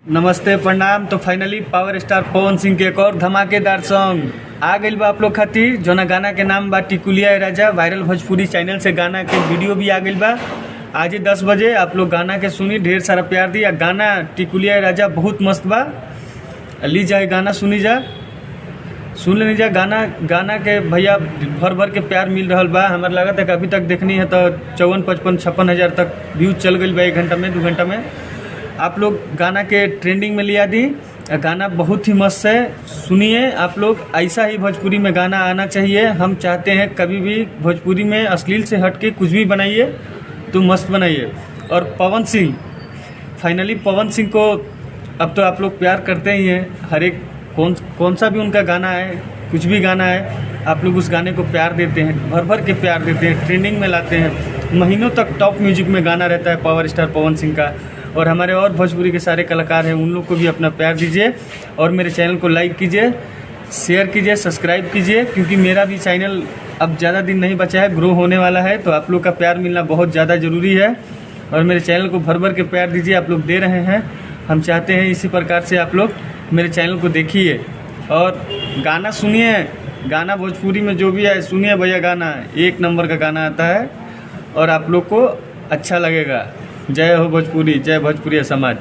नमस्ते प्रणाम। तो finally power star Pawan Singh के एक और धमाकेदार सॉन्ग आ गई बा आप लोग खातिर, जो ना गाना के नाम बा टिकुलिया ए राजा। वायरल भोजपुरी चैनल से गाना के वीडियो भी आ गई बा। आज 10 बजे आप लोग गाना के सुनी, ढेर सारा प्यार दिया। गाना टिकुलिया ए राजा बहुत मस्त बा। ली जाए गाना सुनी जा, सुन लेनी जा। गाना के भैया भर भर के प्यार मिल रहा बा। हमारे लागत है कि अभी तक देखनी है तो 54, 55, 56 हज़ार तक व्यूज चल गई बा 1 घंटा में 2 घंटा में। आप लोग गाना के ट्रेंडिंग में लिया दी। गाना बहुत ही मस्त है, सुनिए आप लोग। ऐसा ही भोजपुरी में गाना आना चाहिए। हम चाहते हैं कभी भी भोजपुरी में अश्लील से हट के कुछ भी बनाइए तो मस्त बनाइए। और पवन सिंह, फाइनली पवन सिंह को अब तो आप लोग प्यार करते ही हैं। हर एक कौन सा भी उनका गाना है, कुछ भी गाना है, आप लोग उस गाने को प्यार देते हैं, भर भर के प्यार देते हैं, ट्रेंडिंग में लाते हैं। महीनों तक टॉप म्यूजिक में गाना रहता है पावर स्टार पवन सिंह का। और हमारे और भोजपुरी के सारे कलाकार हैं, उन लोग को भी अपना प्यार दीजिए। और मेरे चैनल को लाइक कीजिए, शेयर कीजिए, सब्सक्राइब कीजिए, क्योंकि मेरा भी चैनल अब ज़्यादा दिन नहीं बचा है, ग्रो होने वाला है। तो आप लोग का प्यार मिलना बहुत ज़्यादा ज़रूरी है। और मेरे चैनल को भर भर के प्यार दीजिए, आप लोग दे रहे हैं। हम चाहते हैं इसी प्रकार से आप लोग मेरे चैनल को देखिए और गाना सुनिए। गाना भोजपुरी में जो भी है सुनिए भैया, गाना 1 नंबर का गाना आता है और आप लोग को अच्छा लगेगा। जय हो भोजपुरी, जय भोजपुरी समाज।